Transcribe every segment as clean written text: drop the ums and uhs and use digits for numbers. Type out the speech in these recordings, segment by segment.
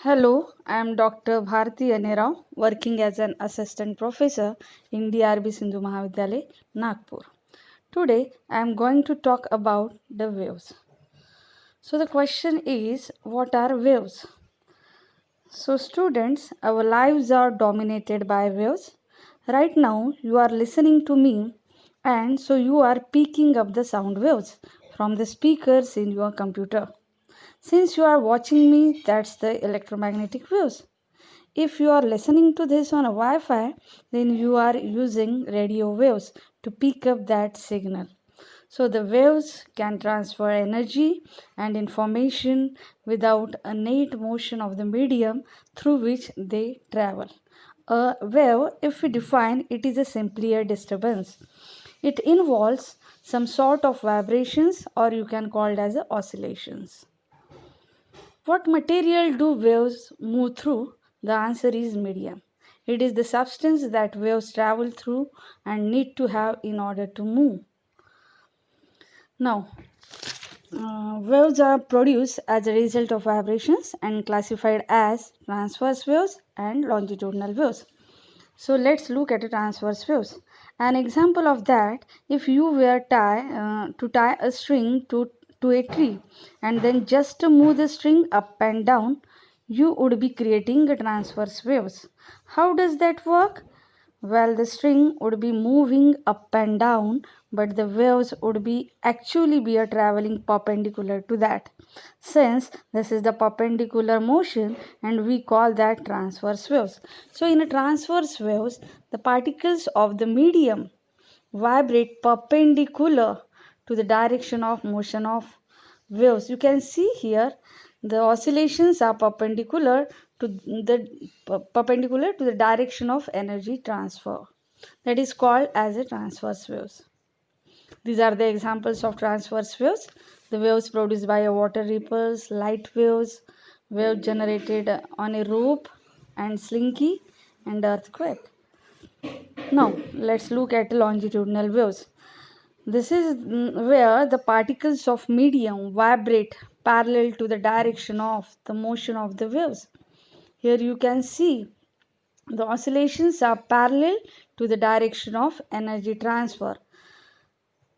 Hello, I am Dr. Bharti Anerao, working as an assistant professor in DRB Sindhu Mahavidyalaya, Nagpur. Today, I am going to talk about the waves. So, the question is, what are waves? So, students, our lives are dominated by waves. Right now, you are listening to me, and so you are picking up the sound waves from the speakers in your computer. Since you are watching me, that's the electromagnetic waves. If you are listening to this on a Wi Fi, then you are using radio waves to pick up that signal. So the waves can transfer energy and information without a net motion of the medium through which they travel. A wave, if we define it, is a simply a disturbance. It involves some sort of vibrations, or you can call it as oscillations. What material do waves move through? The answer is medium. It is the substance that waves travel through and need to have in order to move. Now, waves are produced as a result of vibrations and classified as transverse waves and longitudinal waves. So let's look at the transverse waves. An example of that, if you were to tie a string to a tree and then just to move the string up and down, you would be creating a transverse waves. How does that work? Well, the string would be moving up and down, but the waves would be actually be a traveling perpendicular to that. Since this is the perpendicular motion, and we call that transverse waves. So in a transverse waves, the particles of the medium vibrate perpendicular to the direction of motion of waves. You can see here the oscillations are perpendicular to the direction of energy transfer. That is called as a transverse waves. These are the examples of transverse waves. The waves produced by a water ripples, light waves, wave generated on a rope and slinky, and earthquake. Now let's look at longitudinal waves. This is where the particles of medium vibrate parallel to the direction of the motion of the waves. Here you can see the oscillations are parallel to the direction of energy transfer.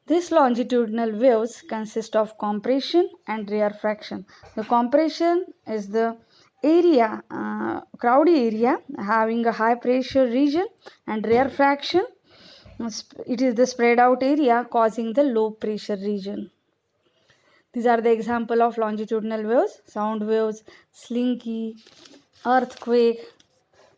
These longitudinal waves consist of compression and rarefaction. The compression is the crowded area having a high pressure region, and rarefaction, it is the spread out area causing the low pressure region. These are the example of longitudinal waves, sound waves, slinky, earthquake.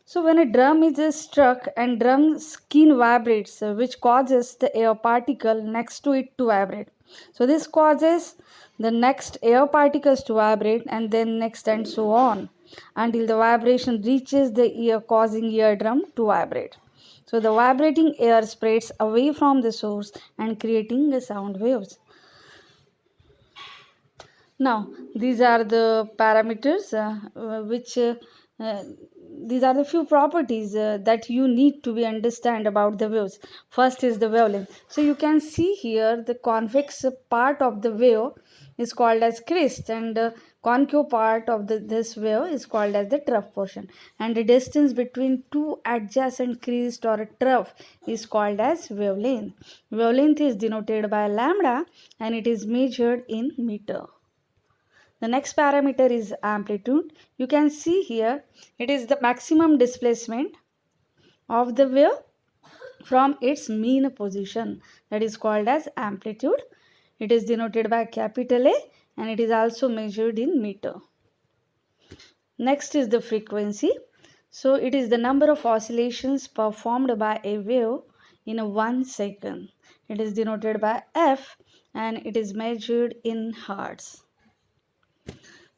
So when a drum is struck and drum skin vibrates, which causes the air particle next to it to vibrate. So this causes the next air particles to vibrate, and then next, and so on until the vibration reaches the ear, causing eardrum to vibrate. So the vibrating air spreads away from the source and creating the sound waves. Now, these are the parameters these are the few properties that you need to be understand about the waves. First is the wavelength. So you can see here the convex part of the wave is called as crest, and concave part of this wave is called as the trough portion, and the distance between two adjacent crest or a trough is called as wavelength. Wavelength is denoted by lambda, and it is measured in meter. The next parameter is amplitude. You can see here it is the maximum displacement of the wave from its mean position, that is called as amplitude. It is denoted by capital A, and it is also measured in meter. Next is the frequency. So it is the number of oscillations performed by a wave in a 1 second. It is denoted by F, and it is measured in hertz.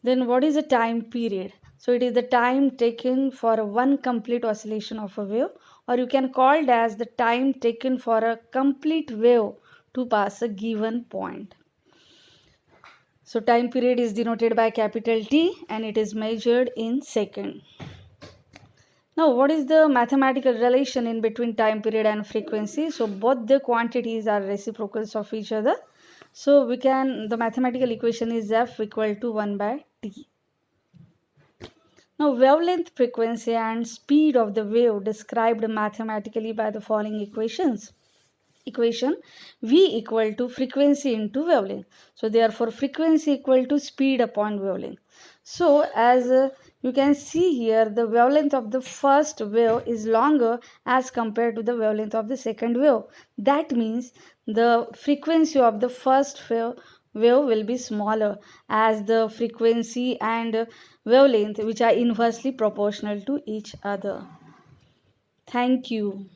Then what is the time period? So it is the time taken for one complete oscillation of a wave, or you can call it as the time taken for a complete wave to pass a given point. So time period is denoted by capital T, and it is measured in second. Now what is the mathematical relation in between time period and frequency? So both the quantities are reciprocals of each other. So the mathematical equation is F equal to 1 by T. Now, wavelength, frequency, and speed of the wave described mathematically by the following equations. Equation V equal to frequency into wavelength. So, therefore, frequency equal to speed upon wavelength. So, as you can see here, the wavelength of the first wave is longer as compared to the wavelength of the second wave. That means the frequency of the first wave will be smaller, as the frequency and wavelength which are inversely proportional to each other. Thank you.